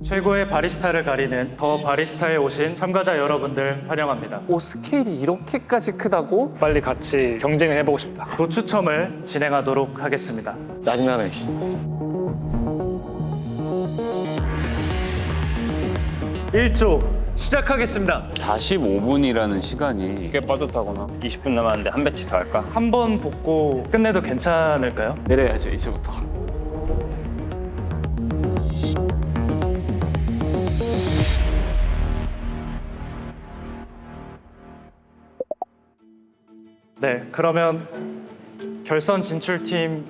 최고의 바리스타를 가리는 더 바리스타에 오신 참가자 여러분들 환영합니다. 오, 스케일이 이렇게까지 크다고? 빨리 같이 경쟁을 해보고 싶다. 도추첨을 진행하도록 하겠습니다. 짜증나네. 1조 시작하겠습니다. 45분이라는 시간이 꽤 빠듯하구나. 20분 남았는데 한 배치 더 할까? 한 번 붙고 끝내도 괜찮을까요? 내려야죠, 이제부터. 네, 그러면 결선 진출팀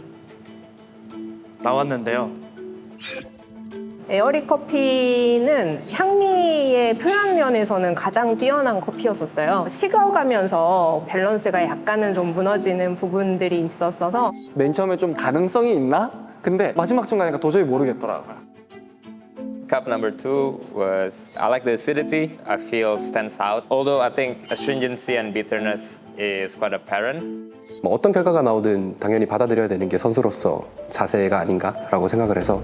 나왔는데요. 에어리 커피는 향미의 표현 면에서는 가장 뛰어난 커피였었어요. 식어가면서 밸런스가 약간은 좀 무너지는 부분들이 있었어서 맨 처음에 좀 가능성이 있나? 근데 마지막쯤 가니까 도저히 모르겠더라고요. Cup number 2 was I like the acidity. I feel stands out. Although I think astringency and bitterness is quite apparent. 뭐 어떤 결과가 나오든 당연히 받아들여야 되는 게 선수로서 자세가 아닌가라고 생각을 해서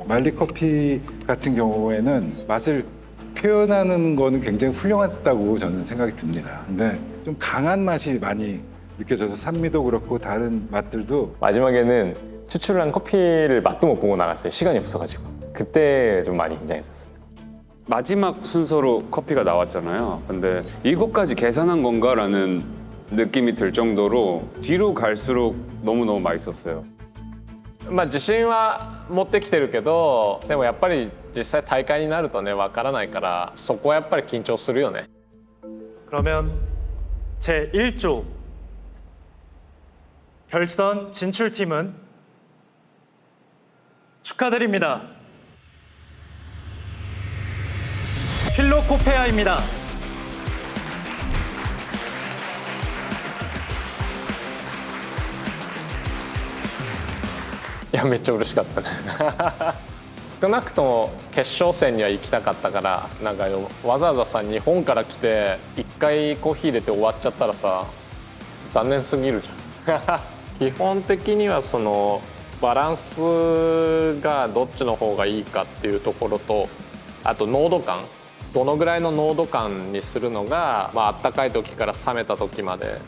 말리 커피 같은 경우에는 맛을 표현하는 거는 굉장히 훌륭하다고 저는 생각이 듭니다. 근데 좀 강한 맛이 많이 느껴져서 산미도 그렇고 다른 맛들도 마지막에는 추출한 커피를 맛도 못 보고 나갔어요. 시간이 없어가지고. 그때 좀 많이 긴장했었어요. 마지막 순서로 커피가 나왔잖아요. 근데 이것까지 계산한 건가라는 느낌이 들 정도로 뒤로 갈수록 너무너무 맛있었어요. まあ自信は持ってきてるけど、でもやっぱり実際大会になるとね、わからないから、そこはやっぱり緊張するよね。 그러면 제 1조 결선 진출팀은 축하드립니다. 필로코페아입니다. いやめっちゃ嬉しかったね少なくとも決勝戦には行きたかったから、なんかわざわざさ日本から来て1回コーヒー入れて終わっちゃったらさ残念すぎるじゃん基本的にはそのバランスがどっちの方がいいかっていうところと、あと濃度感、どのぐらいの濃度感にするのが、まあったかい時から冷めた時まで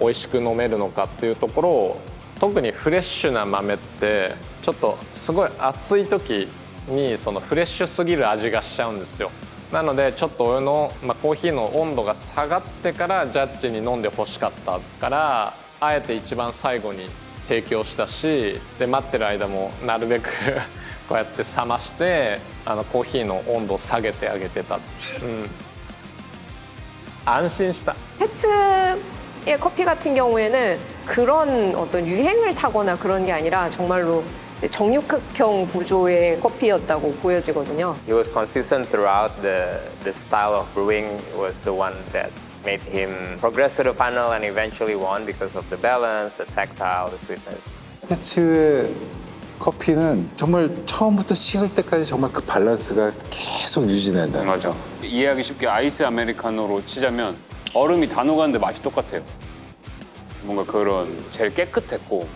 美味しく飲めるのかっていうところを、特にフレッシュな豆ってちょっとすごい暑い時にそのフレッシュすぎる味がしちゃうんですよ。なのでちょっと俺の、コーヒーの温度が下がってからジャッジに飲んでほしかったから、あえて一番最後に提供したし、で待ってる間もなるべくこうやって冷ましてコーヒーの温度を下げてあげてた、安心した。 페츠의 커피 같은 경우에는 그런 어떤 유행을 타거나 그런 게 아니라 정말로 정육각형 구조의 커피였다고 보여지거든요. He was consistent throughout. The style of brewing was the one that made him progress to the final and eventually won because of the balance, the tactile, the sweetness. 테츠의 커피는 정말 처음부터 식을 때까지 정말 그 밸런스가 계속 유지된다. 맞아. 이해하기 쉽게 아이스 아메리카노로 치자면 얼음이 다 녹았는데 맛이 똑같아요. 뭔가 그런 제일 깨끗했고.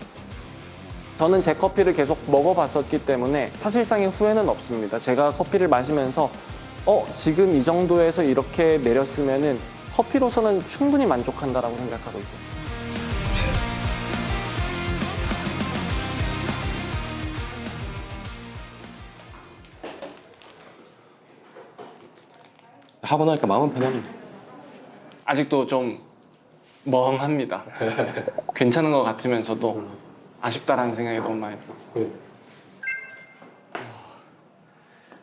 저는 제 커피를 계속 먹어봤었기 때문에 사실상의 후회는 없습니다. 제가 커피를 마시면서 지금 이 정도에서 이렇게 내렸으면은 커피로서는 충분히 만족한다라고 생각하고 있었어요. 하고 나니까 마음은 편합니다. 아직도 좀 멍합니다. 괜찮은 것 같으면서도 아쉽다라는 생각이 너무 많이 들었어요.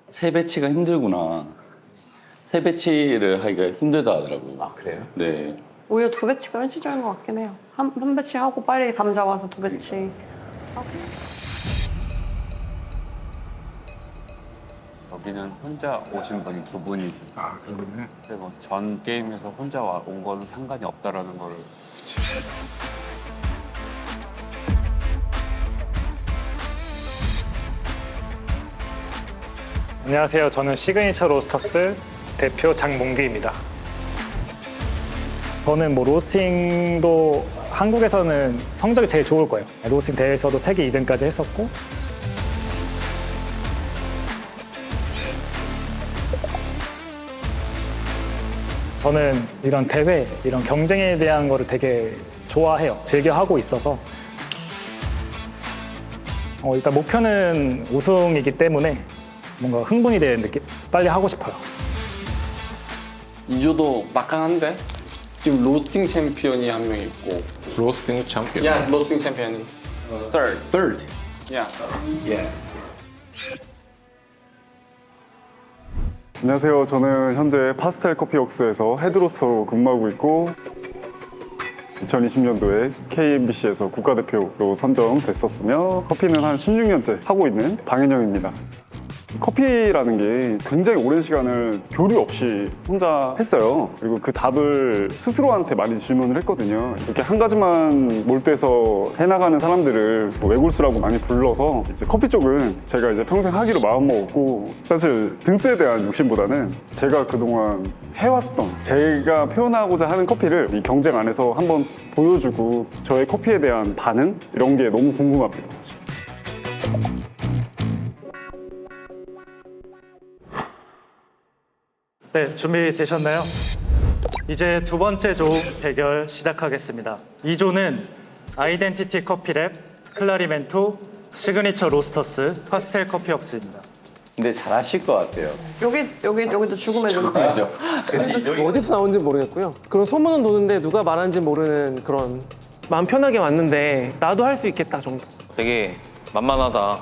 세 배치가 힘들구나. 세 배치를 하기가 힘들다 하더라고요. 아, 그래요? 네. 오히려 두 배치가 현실적인 것 같긴 해요. 한 배치 하고 빨리 감 잡아서 두 배치 하고. 여기는 혼자 오신 분 두 분이지. 아, 그러네. 근데 뭐 전 게임에서 혼자 온 건 상관이 없다라는 거를. 안녕하세요. 저는 시그니처 로스터스 대표 장몽규입니다. 저는 뭐 로스팅도 한국에서는 성적이 제일 좋을 거예요. 로스팅 대회에서도 세계 2등까지 했었고 저는 이런 대회, 이런 경쟁에 대한 거를 되게 좋아해요. 즐겨 하고 있어서 일단 목표는 우승이기 때문에 뭔가 흥분이 되는 느낌? 빨리 하고 싶어요. 이조도 막강한데 지금 로스팅 챔피언이 한 명 있고. 로스팅 챔피언. Yeah, roasting champion is third. Third. Yeah. 안녕하세요. 저는 현재 파스텔 커피웍스에서 헤드로스터로 근무하고 있고 2020년도에 KMBC에서 국가대표로 선정됐었으며 커피는 한 16년째 하고 있는 방현영입니다. 커피라는 게 굉장히 오랜 시간을 교류 없이 혼자 했어요. 그리고 그 답을 스스로한테 많이 질문을 했거든요. 이렇게 한 가지만 몰두해서 해나가는 사람들을 뭐 외골수라고 많이 불러서 이제 커피 쪽은 제가 이제 평생 하기로 마음먹었고 사실 등수에 대한 욕심보다는 제가 그동안 해왔던 제가 표현하고자 하는 커피를 이 경쟁 안에서 한번 보여주고 저의 커피에 대한 반응 이런 게 너무 궁금합니다. 사실. 네, 준비되셨나요? 이제 두 번째 조 대결 시작하겠습니다. 이 조는 아이덴티티 커피랩, 클라리멘토, 시그니처 로스터스, 파스텔 커피웍스입니다. 근데 잘하실 것 같아요. 여기도 죽음의 좀. 맞아. 어디서 나온지 모르겠고요. 그런 소문은 도는데 누가 말하는지 모르는 그런 마음 편하게 왔는데 나도 할 수 있겠다 정도. 되게 만만하다,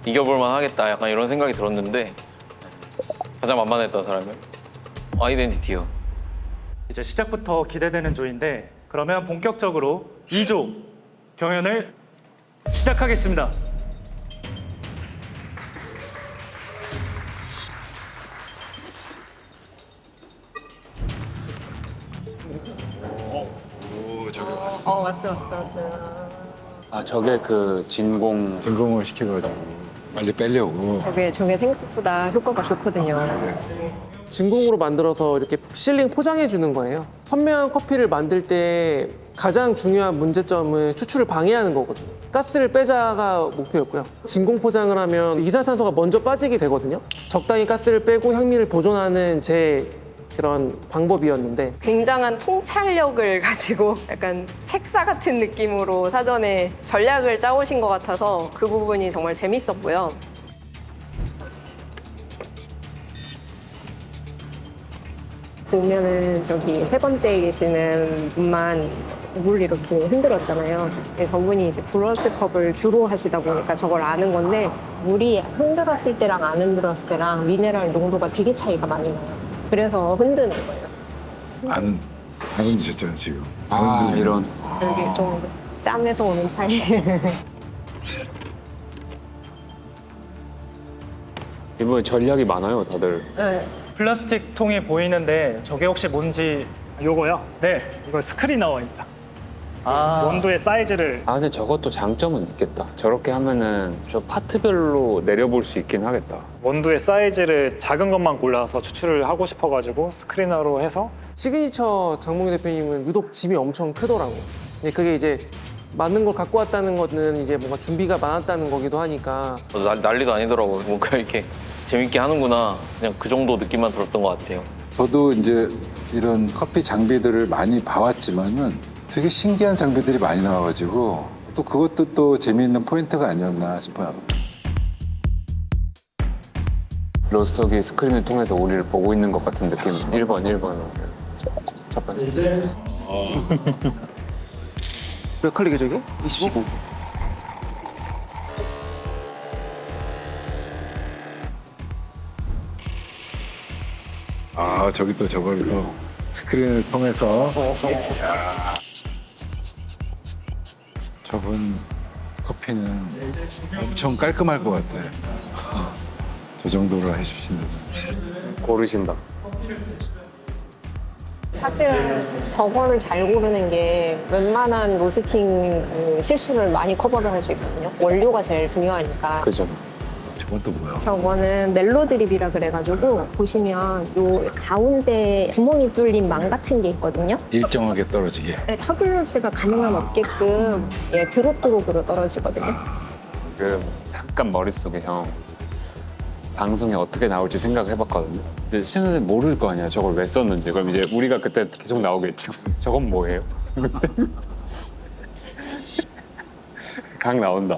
이겨볼만 하겠다 약간 이런 생각이 들었는데 가장 만만했던 사람은 아이덴티티요. 이제 시작부터 기대되는 조인데 그러면 본격적으로 2조 경연을 시작하겠습니다. 오, 저기 왔어. 왔어. 아 저게 그 진공을 시켜가지고 빨리 빼려고. 저게 생각보다 효과가 좋거든요. 진공으로 만들어서 이렇게 실링 포장해 주는 거예요. 선명한 커피를 만들 때 가장 중요한 문제점은 추출을 방해하는 거거든요. 가스를 빼자가 목표였고요. 진공 포장을 하면 이산화탄소가 먼저 빠지게 되거든요. 적당히 가스를 빼고 향미를 보존하는 제 그런 방법이었는데 굉장한 통찰력을 가지고 약간 책사 같은 느낌으로 사전에 전략을 짜오신 것 같아서 그 부분이 정말 재밌었고요. 보면은 저기 세 번째에 계시는 분만 물 이렇게 흔들었잖아요. 저분이 이제 브러스 컵을 주로 하시다 보니까 저걸 아는 건데 물이 흔들었을 때랑 안 흔들었을 때랑 미네랄 농도가 되게 차이가 많이 나요. 그래서 흔드는 거예요. 안 흔드셨잖아요, 지금. 아 이런. 이게 좀 짬에서 오는 차이. 이번에 전략이 많아요 다들. 네. 플라스틱 통이 보이는데 저게 혹시 뭔지 요거요? 네, 이거 스크리너입니다. 아, 원두의 사이즈를 아 근데 저것도 장점은 있겠다. 저렇게 하면은 저 파트별로 내려볼 수 있긴 하겠다. 원두의 사이즈를 작은 것만 골라서 추출을 하고 싶어가지고 스크리너로 해서 시그니처 장몽희 대표님은 유독 짐이 엄청 크더라고요. 근데 그게 이제 맞는 걸 갖고 왔다는 거는 이제 뭔가 준비가 많았다는 거기도 하니까 난리도 아니더라고요. 뭔가 이렇게 재밌게 하는구나, 그냥 그 정도 느낌만 들었던 것 같아요. 저도 이제 이런 커피 장비들을 많이 봐왔지만은 되게 신기한 장비들이 많이 나와가지고 또 그것도 또 재미있는 포인트가 아니었나 싶어요. 로스터기 스크린을 통해서 우리를 보고 있는 것 같은 느낌. 1번. 첫 번째. 몇 컬리게 저기? 25. 아, 저기 또 저걸로 스크린을 통해서. 이야. 저분 커피는 엄청 깔끔할 것 같아요. 저 정도로 해주신다면. 고르신다. 사실 저거를 잘 고르는 게 웬만한 로스팅 실수를 많이 커버를 할 수 있거든요. 원료가 제일 중요하니까. 그죠. 저건 또 뭐야? 저거는 멜로 드립이라 그래가지고 보시면 요 가운데 구멍이 뚫린 망 같은 게 있거든요. 일정하게 떨어지게. 네, 터뷸런스가 가능한 없게끔 드롭 드롭으로 떨어지거든요. 그 잠깐 머릿속에 형 방송에 어떻게 나올지 생각을 해봤거든요. 이제 시청자들 모를 거 아니야. 저걸 왜 썼는지. 그럼 이제 우리가 그때 계속 나오겠죠. 저건 뭐예요? 각 나온다.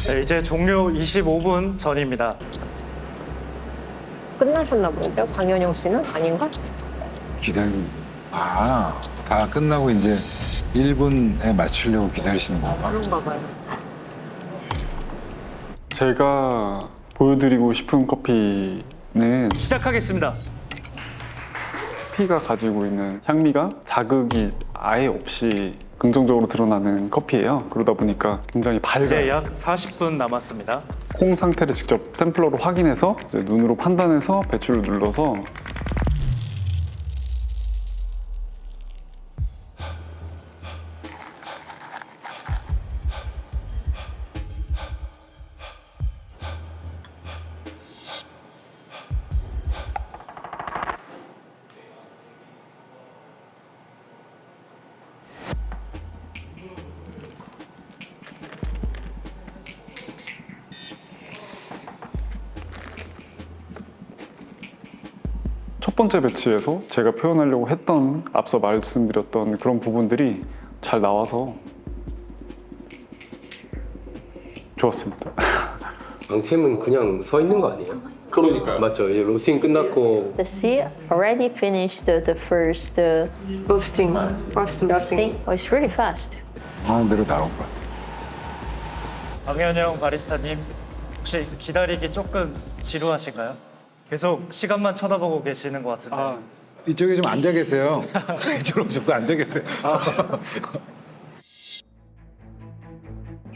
네, 이제 종료 25분 전입니다. 끝나셨나 보는데요? 방현영 씨는 아닌가? 기다리고 다 끝나고 이제 1분에 맞추려고 기다리시는 건가? 그런가 봐요. 제가 보여드리고 싶은 커피는 시작하겠습니다. 커피가 가지고 있는 향미가 자극이 아예 없이 긍정적으로 드러나는 커피예요. 그러다 보니까 굉장히 이제 밝아요. 약 40분 남았습니다. 콩 상태를 직접 샘플러로 확인해서 이제 눈으로 판단해서 배출을 눌러서 첫 번째 배치에서 제가 표현하려고 했던 앞서 말씀드렸던 그런 부분들이 잘 나와서 좋았습니다. 방팀은 그냥 서 있는 거 아니에요? 그러니까요. 맞죠. 이제 로스팅 끝났고 The sea already finished the first 로스팅. roasting. Oh, it's really fast. 하는 대로 나온 것 같아요. 방현영 바리스타님, 혹시 기다리기 조금 지루하신가요? 계속 시간만 쳐다보고 계시는 것 같은데. 이쪽에 좀 앉아 계세요. 이쪽으로 오셔서 앉아 계세요.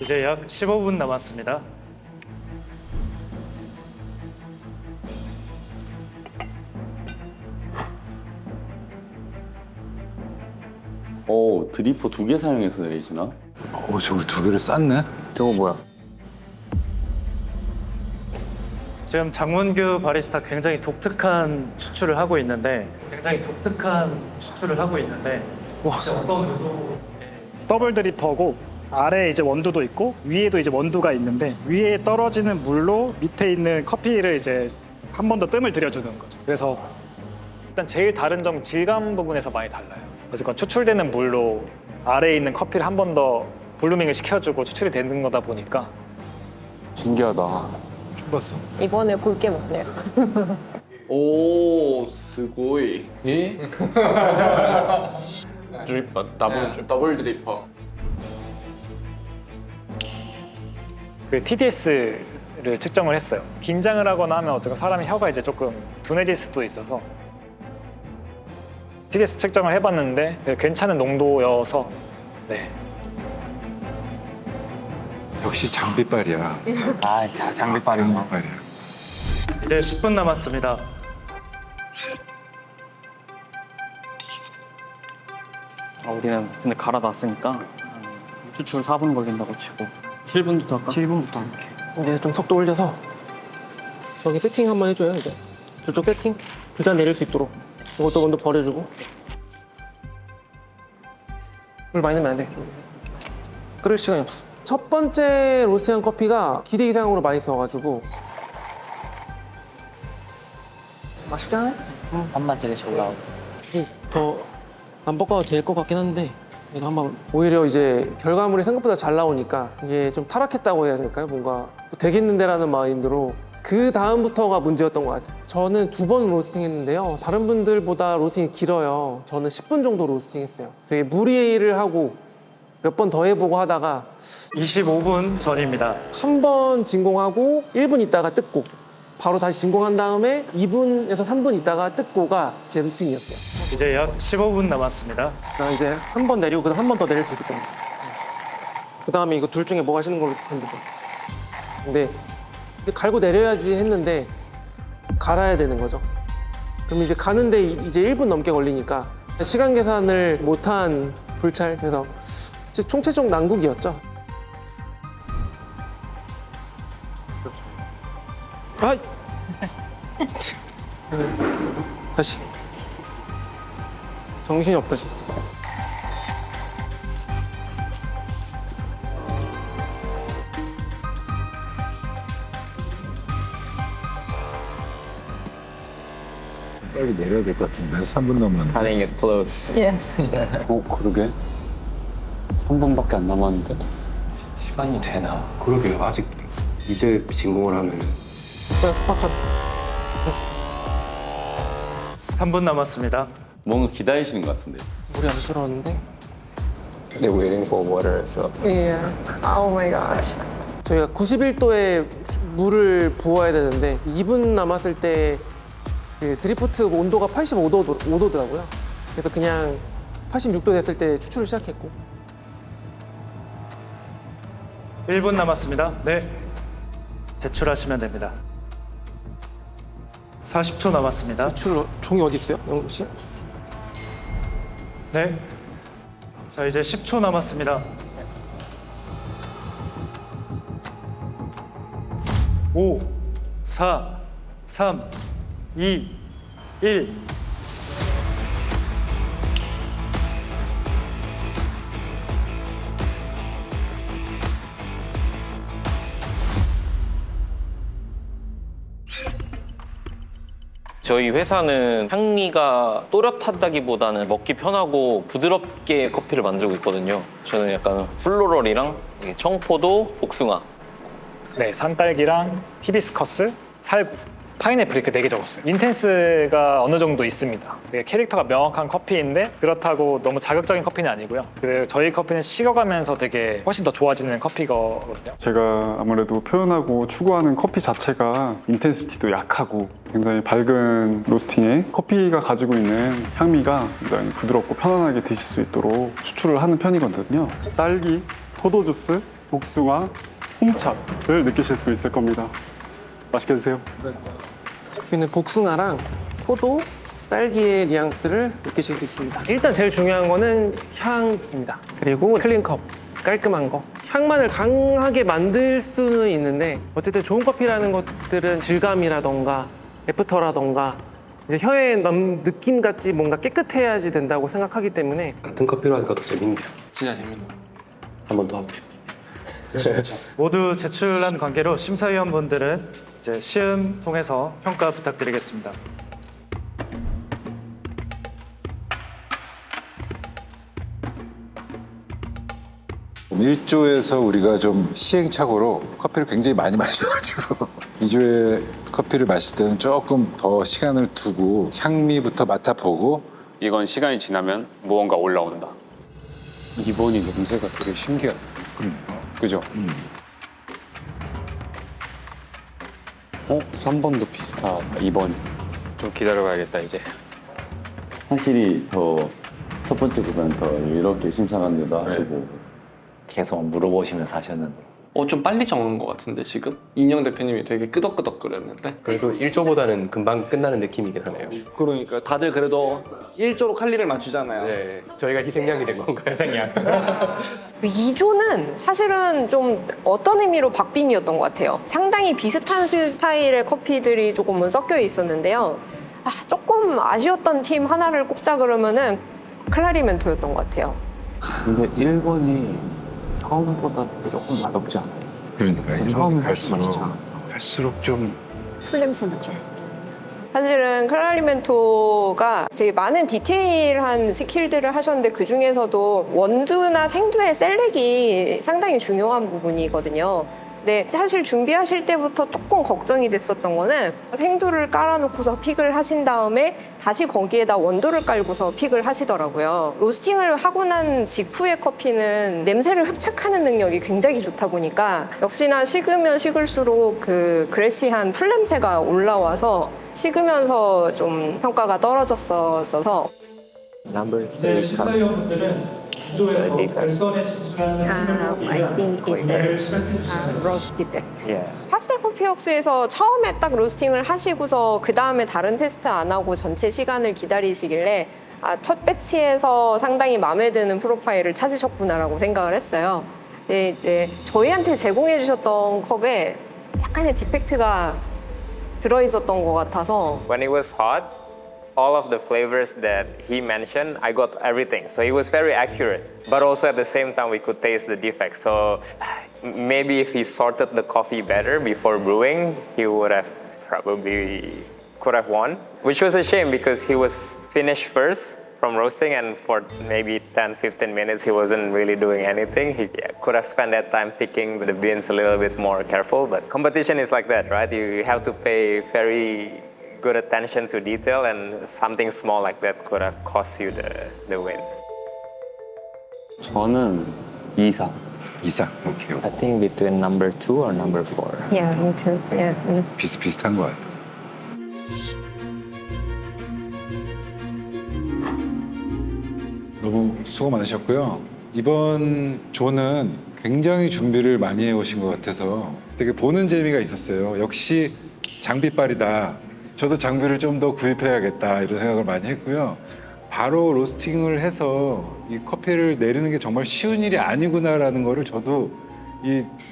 이제 약 15분 남았습니다. 오, 드리퍼 2개 사용해서 내리시나? 저걸 2개를 쌌네? 저거 뭐야? 지금 장문규 바리스타 굉장히 독특한 추출을 하고 있는데 혹시 어떤 의도? 더블 드리퍼고 아래에 이제 원두도 있고 위에도 이제 원두가 있는데 위에 떨어지는 물로 밑에 있는 커피를 이제 한 번 더 뜸을 들여주는 거죠. 그래서 일단 제일 다른 점 질감 부분에서 많이 달라요. 어쨌건 추출되는 물로 아래에 있는 커피를 한 번 더 블루밍을 시켜주고 추출이 되는 거다 보니까 신기하다. 처음 봤어. 이번에 볼 게 많네요. 오, すごい. 드리퍼, 더블 드리퍼. 그 TDS를 측정을 했어요. 긴장을 하거나 하면 어쨌든 사람의 혀가 이제 조금 둔해질 수도 있어서 TDS 측정을 해봤는데 괜찮은 농도여서 네. 역시 장비빨이야. 장비빨이구나. 이제 10분 남았습니다. 우리는 근데 갈아놨으니까 추출 4분 걸린다고 치고 7분부터 할까? 7분부터 할게. 이제 좀 속도 올려서 저기 세팅 한번 해줘요. 이제 저쪽 세팅 2잔 내릴 수 있도록 이것도 먼저 버려주고 물 많이 넣으면 안 돼. 끓일 시간이 없어. 첫 번째 로스팅한 커피가 기대 이상으로 맛있어가지고 맛있게 하네? 밥만 되게 잘 올라오고. 더안 볶아도 될 것 같긴 한데 이거 한번 오히려 이제 결과물이 생각보다 잘 나오니까 이게 좀 타락했다고 해야 될까요? 뭔가 되겠는데라는 마인드로 그 다음부터가 문제였던 것 같아요. 저는 2번 로스팅 했는데요. 다른 분들보다 로스팅이 길어요. 저는 10분 정도 로스팅 했어요. 되게 무리를 하고 몇 번 더 해보고 하다가 25분 전입니다. 한 번 진공하고 1분 있다가 뜯고 바로 다시 진공한 다음에 2분에서 3분 있다가 뜯고가 제 루틴이었어요. 이제 약 15분 남았습니다. 이제 한 번 내리고 그다음 한 번 더 내릴 수 있기 때문에 그 다음에 이거 둘 중에 뭐 하시는 걸로 했는데 근데 갈고 내려야지 했는데 갈아야 되는 거죠. 그럼 이제 가는데 이제 1분 넘게 걸리니까 시간 계산을 못한 불찰. 그래서 총체적 난국이었죠. 다시 정신이 없다 지금. 빨리 내려야 될 것 같은데 3분 남았는데. Cutting it close. Yes. 그러게 3분밖에 안 남았는데 시간이 되나? 그러게요. 아직 이제 진공을 하면 그냥 촉박하다. 3분 남았습니다. 뭔가 기다리시는 것 같은데. 물이 안 들어왔는데. They're waiting for water, so. Yeah. Oh my gosh. 저희가 91도에 물을 부어야 되는데 2분 남았을 때 그 드리프트 온도가 85도더라고요. 그래서 그냥 86도 됐을 때 추출을 시작했고. 1분 남았습니다. 네. 제출하시면 됩니다. 40초 남았습니다. 제출 종이 어디 있어요, 영국 씨? 네. 자, 이제 10초 남았습니다. 5, 4, 3, 2, 1. 저희 회사는 향미가 또렷하다기보다는 먹기 편하고 부드럽게 커피를 만들고 있거든요. 저는 약간 플로럴이랑 청포도, 복숭아. 네, 산딸기랑 히비스커스, 살구, 파인애플 이렇게 4개 적었어요. 인텐스가 어느 정도 있습니다. 되게 캐릭터가 명확한 커피인데 그렇다고 너무 자극적인 커피는 아니고요. 그리고 저희 커피는 식어가면서 되게 훨씬 더 좋아지는 커피거든요. 제가 아무래도 표현하고 추구하는 커피 자체가 인텐시티도 약하고 굉장히 밝은 로스팅에 커피가 가지고 있는 향미가 굉장히 부드럽고 편안하게 드실 수 있도록 추출을 하는 편이거든요. 딸기, 포도주스, 복숭아, 홍차를 느끼실 수 있을 겁니다. 맛있게 드세요. 커피는 복숭아랑 포도, 딸기의 뉘앙스를 느끼실 수 있습니다. 일단 제일 중요한 거는 향입니다. 그리고 클린컵, 깔끔한 거. 향만을 강하게 만들 수는 있는데 어쨌든 좋은 커피라는 것들은 질감이라던가 애프터라던가 이제 혀에 느낌 같이 뭔가 깨끗해야지 된다고 생각하기 때문에 같은 커피로 하니까 더 재밌네요. 진짜 재밌는 한 번 더 하고 싶어요. 모두 제출한 관계로 심사위원분들은 이제 시음 통해서 평가 부탁드리겠습니다. 일조에서 우리가 좀 시행착오로 커피를 굉장히 많이 마셔가지고 2조의 커피를 마실 때는 조금 더 시간을 두고 향미부터 맡아보고 이건 시간이 지나면 무언가 올라온다. 2번이 냄새가 되게 신기하다. 그죠? 3번도 비슷하다. 2번이. 좀 기다려봐야겠다 이제. 확실히 더 첫 번째보다는 더 이렇게 심사관들도 하시고 계속 물어보시면서 하셨는데. 좀 빨리 적은 것 같은데 지금? 인영 대표님이 되게 끄덕끄덕 거렸는데 그래도 1조보다는 금방 끝나는 느낌이긴 하네요. 그러니까 다들 그래도 1조로 칼리를 맞추잖아요. 네, 저희가 희생양이 된 건가요? 희생양. 2조는 사실은 좀 어떤 의미로 박빙이었던 것 같아요. 상당히 비슷한 스타일의 커피들이 조금은 섞여 있었는데요. 조금 아쉬웠던 팀 하나를 꼽자 그러면은 클라리멘토였던 것 같아요. 근데 1번이 처음보다 조금 맛없지 않아요? 그러니까 처음이 갈수록 좀 풀 냄새 나죠. 사실은 클라리멘토가 되게 많은 디테일한 스킬들을 하셨는데 그 중에서도 원두나 생두의 셀렉이 상당히 중요한 부분이거든요. 근데 사실 준비하실 때부터 조금 걱정이 됐었던 거는 생두를 깔아놓고서 픽을 하신 다음에 다시 거기에다 원두를 깔고서 픽을 하시더라고요. 로스팅을 하고 난 직후의 커피는 냄새를 흡착하는 능력이 굉장히 좋다 보니까 역시나 식으면 식을수록 그 그레시한 풀냄새가 올라와서 식으면서 좀 평가가 떨어졌었어서 이제 심사위원분들은 기조에서 결선에 진출하는 I think it's a roast defect. 파스텔 커피웍스에서 처음에 딱 로스팅을 하시고서 그 다음에 다른 테스트 안 하고 전체 시간을 기다리시길래 첫 배치에서 상당히 마음에 드는 프로파일을 찾으셨구나라고 생각을 했어요. 근데 이제 저희한테 제공해 주셨던 컵에 약간의 디펙트가 들어있었던 것 같아서 When it was hot, all of the flavors that he mentioned, I got everything. So it was very accurate. But also at the same time, we could taste the defects. So maybe if he sorted the coffee better before brewing, he would have probably could have won, which was a shame because he was finished first from roasting, and for maybe 10-15 minutes he wasn't really doing anything. He could have spent that time picking the beans a little bit more careful, but competition is like that, right? You have to pay very good attention to detail, and something small like that could have cost you the win. 저는 2상. 오케이. I think between number 2 or number 4. Yeah, me too. Yeah. 비슷비슷한 것 같아요. 너무 수고 많으셨고요. 이번 조는 굉장히 준비를 많이 해오신 것 같아서 되게 보는 재미가 있었어요. 역시 장비빨이다. 저도 장비를 좀 더 구입해야겠다 이런 생각을 많이 했고요. 바로 로스팅을 해서 이 커피를 내리는 게 정말 쉬운 일이 아니구나라는 거를 저도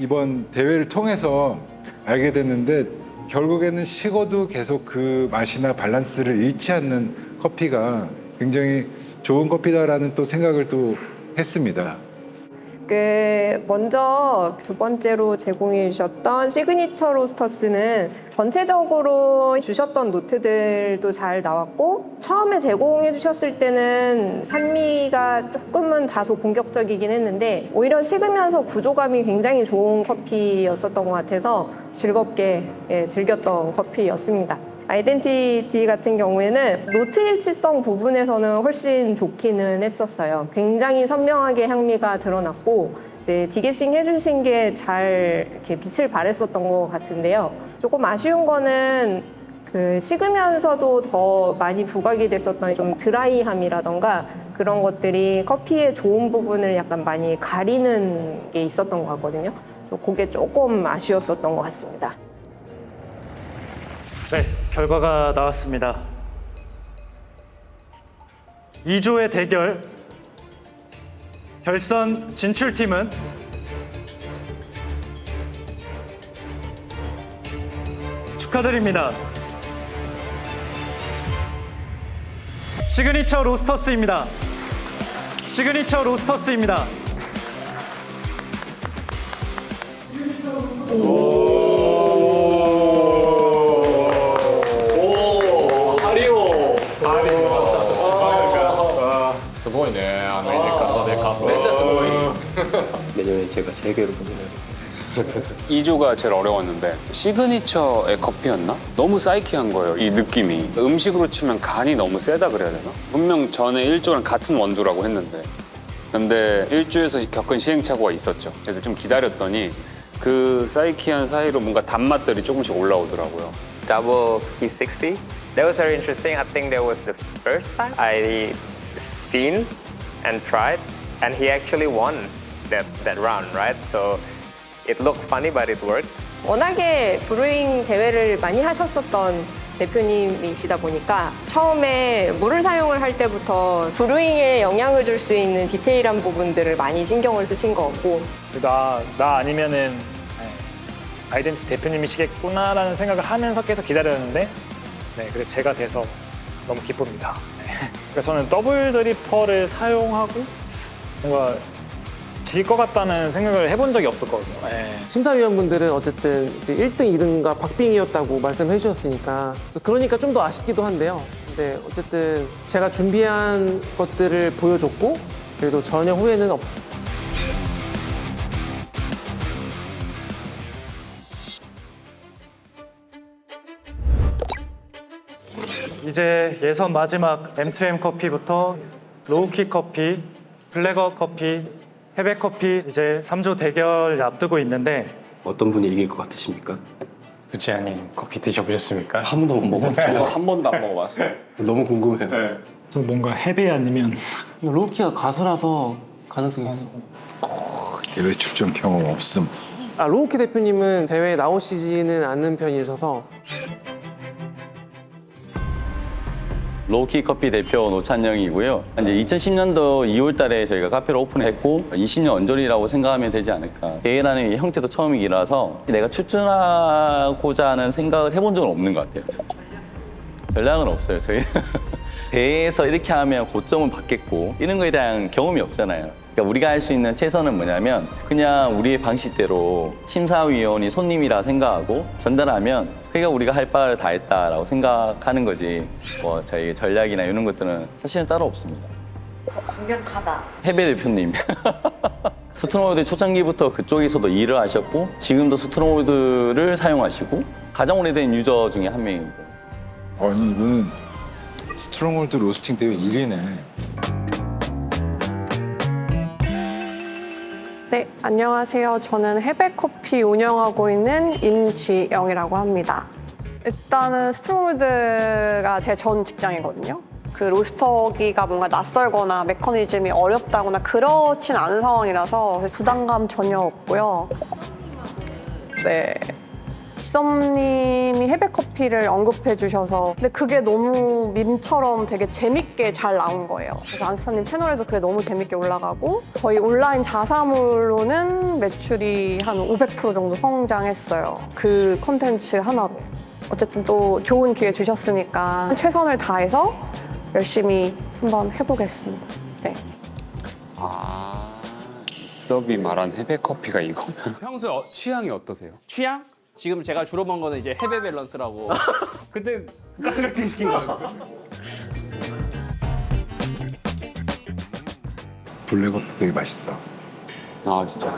이번 대회를 통해서 알게 됐는데, 결국에는 식어도 계속 그 맛이나 밸런스를 잃지 않는 커피가 굉장히 좋은 커피다라는 또 생각을 또 했습니다. 먼저 두 번째로 제공해 주셨던 시그니처 로스터스는 전체적으로 주셨던 노트들도 잘 나왔고, 처음에 제공해 주셨을 때는 산미가 조금은 다소 공격적이긴 했는데 오히려 식으면서 구조감이 굉장히 좋은 커피였었던 것 같아서 즐겁게 즐겼던 커피였습니다. 아이덴티티 같은 경우에는 노트 일치성 부분에서는 훨씬 좋기는 했었어요. 굉장히 선명하게 향미가 드러났고, 이제 디게싱 해주신 게 잘 이렇게 빛을 발했었던 것 같은데요. 조금 아쉬운 거는 그 식으면서도 더 많이 부각이 됐었던 좀 드라이함이라던가 그런 것들이 커피의 좋은 부분을 약간 많이 가리는 게 있었던 것 같거든요. 그게 조금 아쉬웠었던 것 같습니다. 네, 결과가 나왔습니다. 2조의 대결 결선 진출팀은 축하드립니다. 시그니처 로스터스입니다. 시그니처 로스터스입니다. 내년에 제가 3개로 뽑으면 2조가 제일 어려웠는데 시그니처의 커피였나? 너무 사이키한 거예요, 이 느낌이. 음식으로 치면 간이 너무 세다 그래야 되나? 분명 전에 1조랑 같은 원두라고 했는데, 근데 1조에서 겪은 시행착오가 있었죠. 그래서 좀 기다렸더니 그 사이키한 사이로 뭔가 단맛들이 조금씩 올라오더라고요. Double P60. That was very interesting. I think that was the first time I seen and tried, and he actually won that round, right? So it looked funny, but it worked. 워낙에 브루잉 대회를 많이 하셨었던 대표님이시다 보니까 처음에 물을 사용을 할 때부터 브루잉에 영향을 줄 수 있는 디테일한 부분들을 많이 신경을 쓰신 것 같고, 나 아니면은 아이덴티 대표님이시겠구나라는 생각을 하면서 계속 기다렸는데, 그래서 제가 돼서 너무 기쁩니다. 그래서 저는 더블 드리퍼를 사용하고 뭔가 질 것 같다는 생각을 해본 적이 없었거든요. 심사위원분들은 어쨌든 1등, 2등가 박빙이었다고 말씀해 주셨으니까 그러니까 좀 더 아쉽기도 한데요. 근데 어쨌든 제가 준비한 것들을 보여줬고 그래도 전혀 후회는 없습니다. 이제 예선 마지막 M2M 커피부터 로우키 커피, 블랙업 커피, 해백 커피 이제 3조 대결 앞두고 있는데 어떤 분이 이길 것 같으십니까? 부지아님 커피 드셔보셨습니까? 한 번도 못 먹어봤어요. 한 번도 안 먹어봤어요. 너무 궁금해요. 저 뭔가 헤비 아니면 로우키가 가수라서 가능성이 있어. 대회 출전 경험 없음. 로우키 대표님은 대회에 나오시지는 않는 편이셔서. 로우키 커피 대표 노찬영이고요. 이제 2010년도 2월 달에 저희가 카페를 오픈했고 20년 언저리라고 생각하면 되지 않을까. 대회라는 형태도 처음이라서 내가 추천하고자 하는 생각을 해본 적은 없는 것 같아요. 전략은 없어요, 저희. 대회에서 이렇게 하면 고점은 받겠고 이런 거에 대한 경험이 없잖아요. 그러니까 우리가 할 수 있는 최선은 뭐냐면 그냥 우리의 방식대로 심사위원이 손님이라 생각하고 전달하면 그러니까 우리가 할 바를 다 했다라고 생각하는 거지. 뭐 저희 전략이나 이런 것들은 사실은 따로 없습니다. 강력하다. 해배 대표님. 스트롱홀드 초창기부터 그쪽에서도 일을 하셨고 지금도 스트롱홀드를 사용하시고 가장 오래된 유저 중에 한 명입니다. 아니 이거는 스트롱홀드 로스팅 대회 1위네. 네, 안녕하세요. 저는 해백커피 운영하고 있는 임지영이라고 합니다. 일단은 스트롱홀드가 제 전 직장이거든요. 그 로스터기가 뭔가 낯설거나 메커니즘이 어렵다거나 그렇진 않은 상황이라서 부담감 전혀 없고요. 네. 썸님이 해백커피를 언급해 주셔서 근데 그게 너무 밈처럼 되게 재밌게 잘 나온 거예요. 그래서 안스타님 채널에도 그게 너무 재밌게 올라가고 저희 온라인 자사몰로는 매출이 한 500% 정도 성장했어요. 그 콘텐츠 하나로. 어쨌든 또 좋은 기회 주셨으니까 최선을 다해서 열심히 한번 해보겠습니다. 네. 이섭이 말한 해백커피가 이거면 평소에 취향이 어떠세요? 취향? 지금 제가 주로 먹은 거는 이제 해배 밸런스라고. 그때 가스라이팅 시킨 거예요? 블랙업도 되게 맛있어. 아 진짜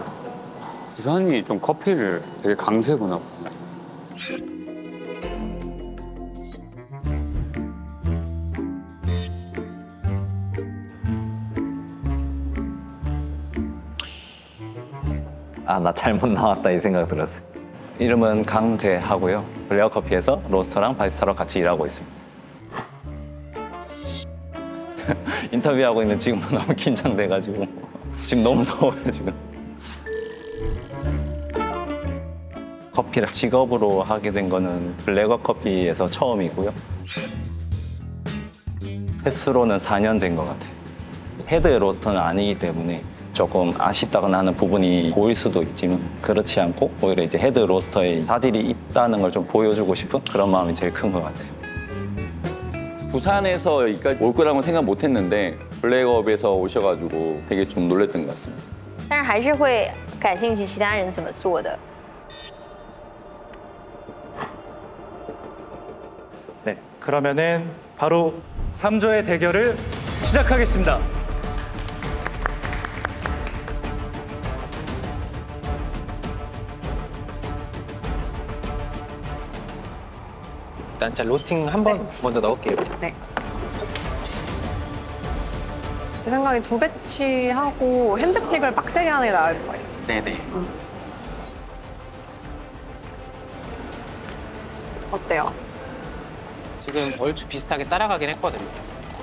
부산이 좀 커피를 되게 강세구나. 아, 나 잘못 나왔다 이 생각 들었어요. 이름은 강재하고요. 블레어 커피에서 로스터랑 바리스타로 같이 일하고 있습니다. 인터뷰하고 있는 지금도 너무 긴장돼가지고 지금 너무 더워요 지금. 커피를 직업으로 하게 된 거는 블레거 커피에서 처음이고요. 횟수로는 4년 된 것 같아요. 헤드 로스터는 아니기 때문에 조금 아쉽다거나 하는 부분이 보일 수도 있지만 그렇지 않고 오히려 이제 헤드 로스터에 자질이 있다는 걸 좀 보여주고 싶은 그런 마음이 제일 큰 것 같아요. 부산에서 여기까지 올 거라고 생각 못 했는데 블랙업에서 오셔가지고 되게 좀 놀랬던 것 같습니다. 但是还是会感兴趣其他人怎么做的。 네, 그러면은 바로 3조의 대결을 시작하겠습니다. 일단 자 로스팅 한 번 먼저 넣을게요. 네. 제 생각에 두 배치하고 핸드픽을 빡세게 하는 게 나을 거예요. 네네. 어때요? 지금 얼추 비슷하게 따라가긴 했거든요.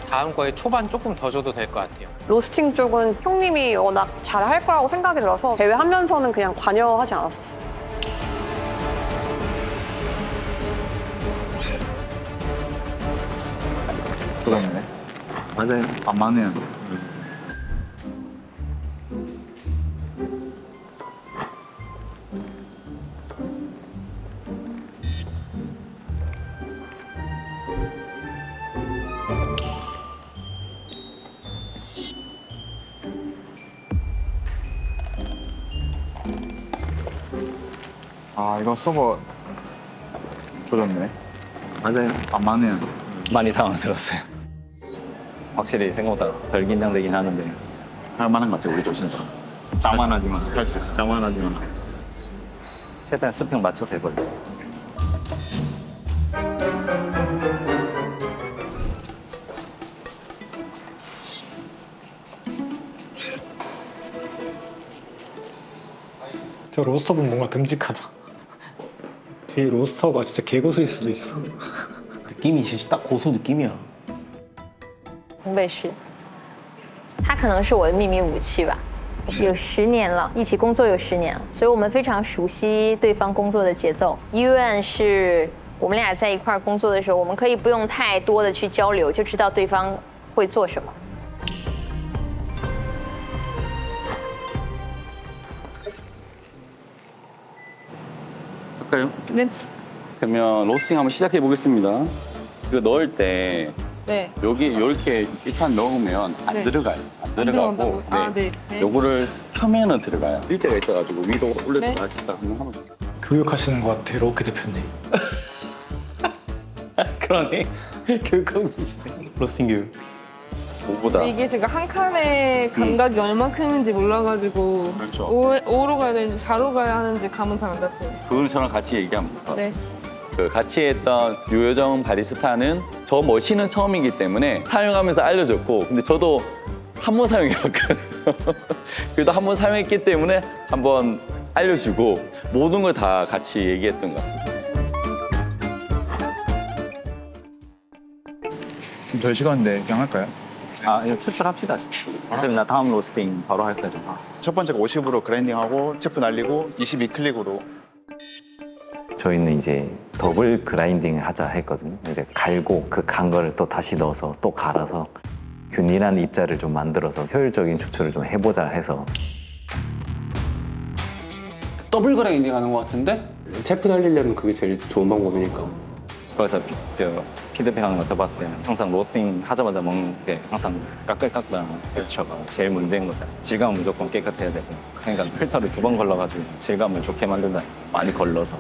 다음 거에 초반 조금 더 줘도 될 것 같아요. 로스팅 쪽은 형님이 워낙 잘 할 거라고 생각이 들어서 대회하면서는 그냥 관여하지 않았었어요. 그러네. 맞아요. 안 맞네요. 아 이거 서버 조졌네. 맞아요. 안 맞네요. 많이 당황스러웠어요. 확실히 생각보다 덜 긴장되긴 하는데 할 만한 것 같아 우리도 진짜. 자만하지만 할 수 있어. 자만하지만 최대한 스펙 맞춰서 해볼게요. 저 로스터 보면 뭔가 듬직하다. 뒤에 로스터가 진짜 개고수일 수도 있어. 느낌이 진짜 딱 고수 느낌이야. 烘焙师，他可能是我的秘密武器吧。有10年了，一起工作有10年了，所以我们非常熟悉对方工作的节奏。UN 是我们俩在一块儿工作的时候，我们可以不用太多的去交流，就知道对方会做什么。 할까요? 네. 그러면 로스팅 한번 시작해 보겠습니다. 이거 넣을 때 네. 여기 이렇게 일단 넣으면 안 네. 들어가요. 안 들어가고 들어간다고요? 아, 네. 네. 요거를 펴면은 들어가요. 일대가 있어가지고 위로 네. 올려서 같이 한번 하면 돼요. 교육하시는 것 같아, 로키 대표님. 그러네. 교육하고 계시네. 로스팅 교육. 뭐보다 근데 이게 제가 한 칸의 감각이 얼만큼인지 몰라가지고 그렇죠. 5로 가야 되는지 4로 가야 하는지 감은 잘 안 잡혀요. 그걸 저랑 같이 얘기합니다. 네. 그 같이 했던 유효정 바리스타는 저 머신은 처음이기 때문에 사용하면서 알려줬고, 근데 저도 한 번 사용해봤거든요. 그래도 한 번 사용했기 때문에 한번 알려주고 모든 걸 다 같이 얘기했던 것 같아요. 별 시간인데 그냥 할까요? 아, 이거 추출합시다. 어차피 나 다음 로스팅 바로 할 거잖아. 첫 번째가 50으로 그라인딩하고 체프 날리고 22클릭으로. 저희는 이제 더블 그라인딩을 하자 했거든요. 이제 갈고 그 간 거를 또 다시 넣어서 또 갈아서 균일한 입자를 좀 만들어서 효율적인 추출을 좀 해보자 해서. 더블 그라인딩 하는 것 같은데? 체프 날리려면 그게 제일 좋은 방법이니까. 그래서 피드백하는 거 들어봤어요. 항상 로스팅 하자마자 먹는 게 항상 까끌까끌한 텍스처가 제일 문제인 거잖아요. 질감은 무조건 깨끗해야 되고, 그러니까 필터를 2번 걸러가지고 질감을 좋게 만든다. 많이 걸러서.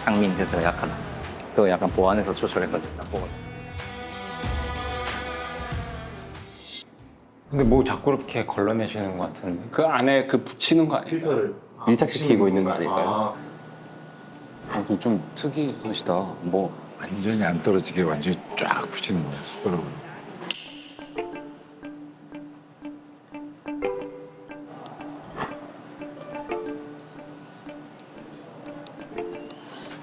향민 해서 약간 그거 약간 보완해서 추출했거든요. 근데 뭐 자꾸 이렇게 걸러내시는 것 같은데. 그 안에 그 붙이는 거 아니에요? 필터를 밀착시키고 있는 거 아닐까요? 좀 특이하시다. 뭐 완전히 안 떨어지게 완전히 쫙 붙이는 거야, 숟가락으로.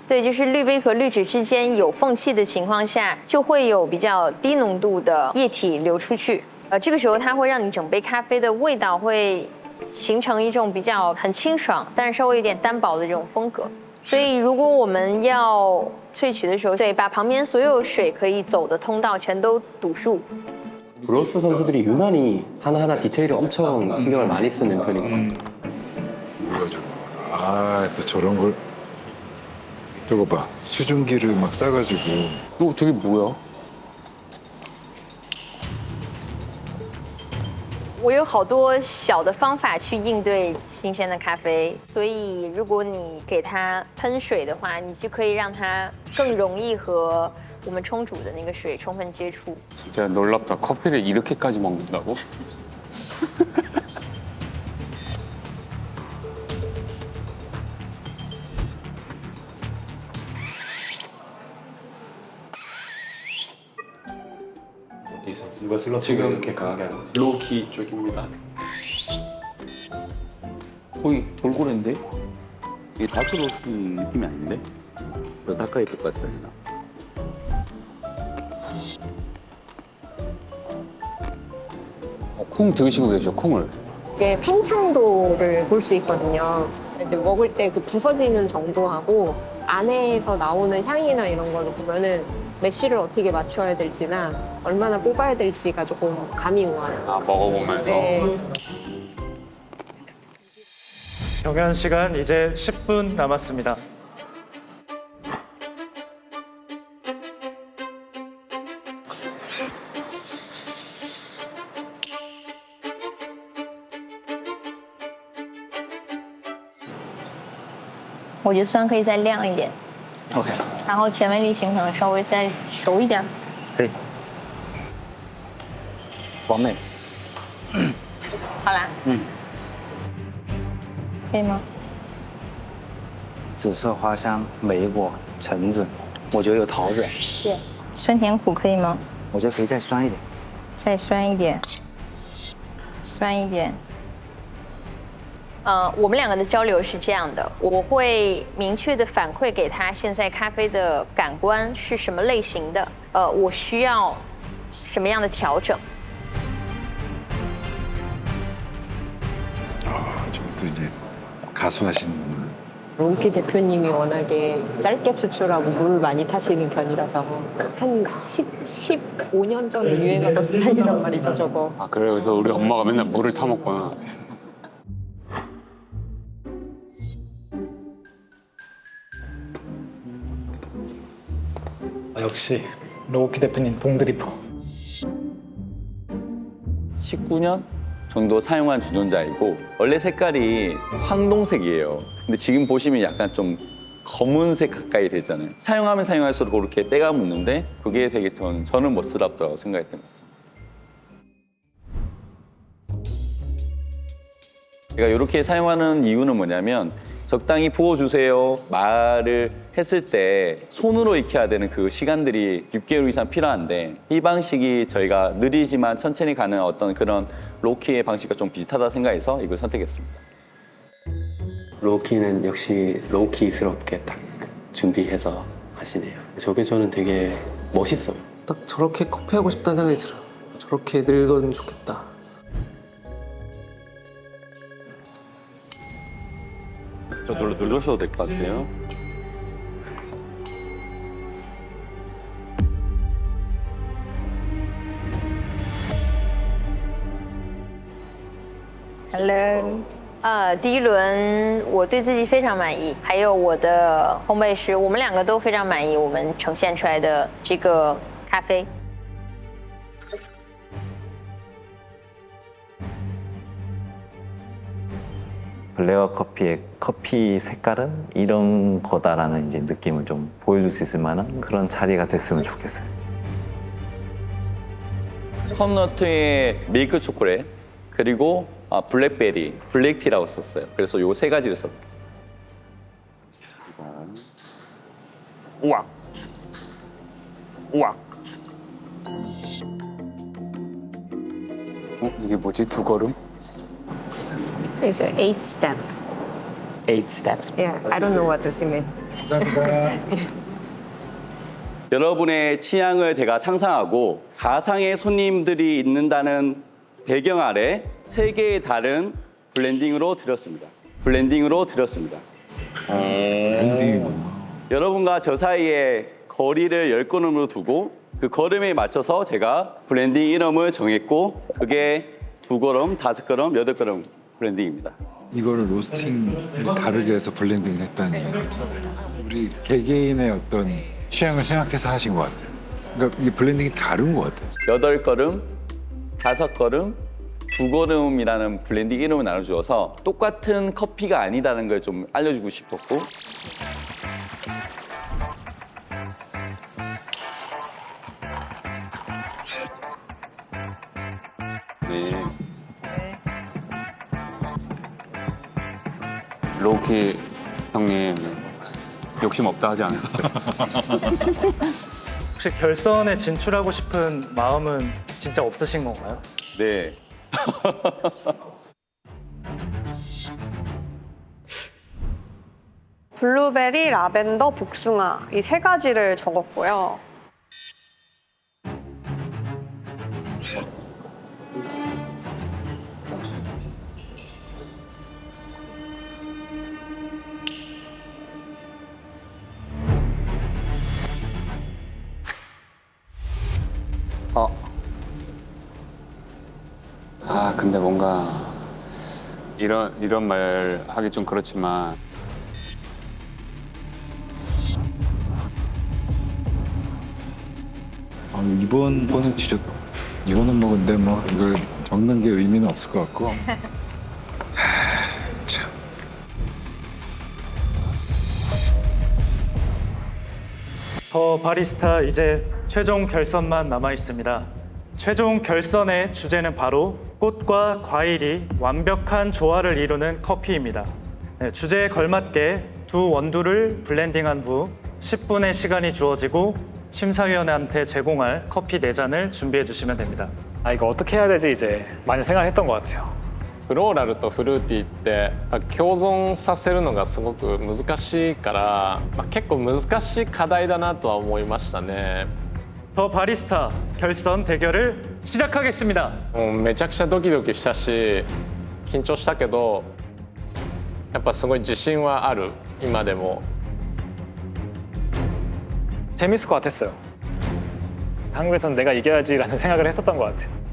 对，就是滤杯和滤纸之间有缝隙的情况下，就会有比较低浓度的液体流出去。这个时候它会让你整杯咖啡的味道会形成一种比较很清爽，但是稍微有点单薄的这种风格。所以如果我们要萃取的时候，对，把旁边所有水可以走的通道全都堵住。 브로스 선수들이 유난히 하나하나 디테일에 엄청 신경을 많이 쓰는 편인 것 같아요. 뭐야 저거. 아, 또 저런 걸. 저거 봐. 수증기를 막 싸가지고. 저게 뭐야? 我有好多小的方法去应对新鲜的咖啡，所以如果你给它喷水的话，你就可以让它更容易和我们冲煮的那个水充分接触。 진짜 놀랍다. 커피를 이렇게까지 먹는다고? 누가 슬러시 지금 이렇게 강하게 하는 거지? 로키 쪽입니다. 거의 돌고래인데? 이게 다크 로스트 느낌이 아닌데? 더 가까이 볶았어야 되나? 콩 드시고 계셔, 콩을. 이게 팽창도를 볼 수 있거든요. 이제 먹을 때 그 부서지는 정도하고 안에서 나오는 향이나 이런 걸로 보면은 매쉬를 어떻게 맞춰야 될지나 얼마나 뽑아야 될지가 조금 감이 와요. 아, 먹어보면서. 네. 경연 시간 이제 10분 남았습니다.我觉得酸可以再亮一点， OK， 然后甜味力型可能稍微再熟一点。可以。完美。好啦，可以吗？紫色花香、莓果、橙子，我觉得有桃子。是。酸甜苦可以吗？我觉得可以再酸一点。再酸一点，酸一点。我们两个的交流是这样的，我会明确的反馈给他现在咖啡的感官是什么类型的，我需要什么样的调整。 저것도 이제 가수하시는 분들. 로키 대표님이 워낙에 짧게 추출하고 물 많이 타시는 편이라서 한 15년 전에 유행하던 스타일이란 말이죠, 저거. 아, 그래서 우리 엄마가 맨날 물을 타먹구나. 역시 로우키 대표님 동드리퍼. 19년 정도 사용한 주전자이고 원래 색깔이 황동색이에요. 근데 지금 보시면 약간 좀 검은색 가까이 되잖아요. 사용하면 사용할수록 그렇게 때가 묻는데 그게 되게 저는 멋스럽다고 생각했던 것 같습니다. 제가 이렇게 사용하는 이유는 뭐냐면 적당히 부어주세요 말을 했을 때 손으로 익혀야 되는 그 시간들이 6개월 이상 필요한데 이 방식이 저희가 느리지만 천천히 가는 어떤 그런 로우키의 방식과 좀 비슷하다 생각해서 이걸 선택했습니다. 로우키는 역시 로우키스럽게 딱 준비해서 하시네요. 저게 저는 되게 멋있어요. 딱 저렇게 커피 하고 싶다는 생각이 들어요. 저렇게 늙으면 좋겠다. 저 눌러셔도 될 것 같아요. Hello。第一轮我对自己非常满意，还有我的烘焙师，我们两个都非常满意我们呈现出来的这个咖啡。 블랙 커피의 커피 색깔은 이런 거다라는 이제 느낌을 좀 보여줄 수 있을 만한 그런 자리가 됐으면 좋겠어요. 컵너트에 밀크 초콜릿 그리고 블랙베리, 블랙티라고 썼어요. 그래서 요 세 가지를 썼어요. 우와. 우와. 이게 뭐지? 두 걸음? It's an 8-step. 8-step. Yeah, I don't know what this means. 여러분의 취향을 제가 상상하고 가상의 손님들이 있는다는 배경 아래 세 개의 다른 블렌딩으로 드렸습니다. 여러분과 저 사이에 거리를 10걸음으로 두고 그 걸음에 맞춰서 제가 블렌딩 이름을 정했고 그게 2걸음, 5걸음, 8걸음 블렌딩입니다. 이거를 로스팅을 다르게 해서 블렌딩을 했다는 얘기 같은데 우리 개개인의 어떤 취향을 생각해서 하신 것 같아요. 그러니까 이 블렌딩이 다른 것 같아요. 8걸음, 5걸음, 2걸음이라는 블렌딩 이름을 나눠주어서 똑같은 커피가 아니다는 걸 좀 알려주고 싶었고 로우키 형님 욕심 없다 하지 않았어요? 혹시 결선에 진출하고 싶은 마음은 진짜 없으신 건가요? 네. 블루베리, 라벤더, 복숭아 이 세 가지를 적었고요. 근데 뭔가 이런 말 하기 좀 그렇지만 이번 거는 진짜 이거는 뭐 근데 뭐 이걸 적는 게 의미는 없을 것 같고 참. 더 바리스타 이제 최종 결선만 남아 있습니다. 최종 결선의 주제는 바로 꽃과 과일이 완벽한 조화를 이루는 커피입니다. 네, 주제에 걸맞게 두 원두를 블렌딩한 후 10분의 시간이 주어지고 심사위원한테 제공할 커피 4잔을 준비해 주시면 됩니다. 이거 어떻게 해야 되지 이제 많이 생각했던 것 같아요. フローラルとフルーティーって共存させるのがすごく難しいから、結構難しい課題だなとは思いましたね。 더 바리스타 결선 대결을 시작하겠습니다. めちゃくちゃドキドキしたし緊張したけどやっぱすごい自信はある今でも。 재밌을 것 같았어요. 한국에서는 내가 이겨야지라는 생각을 했었던 것 같아요.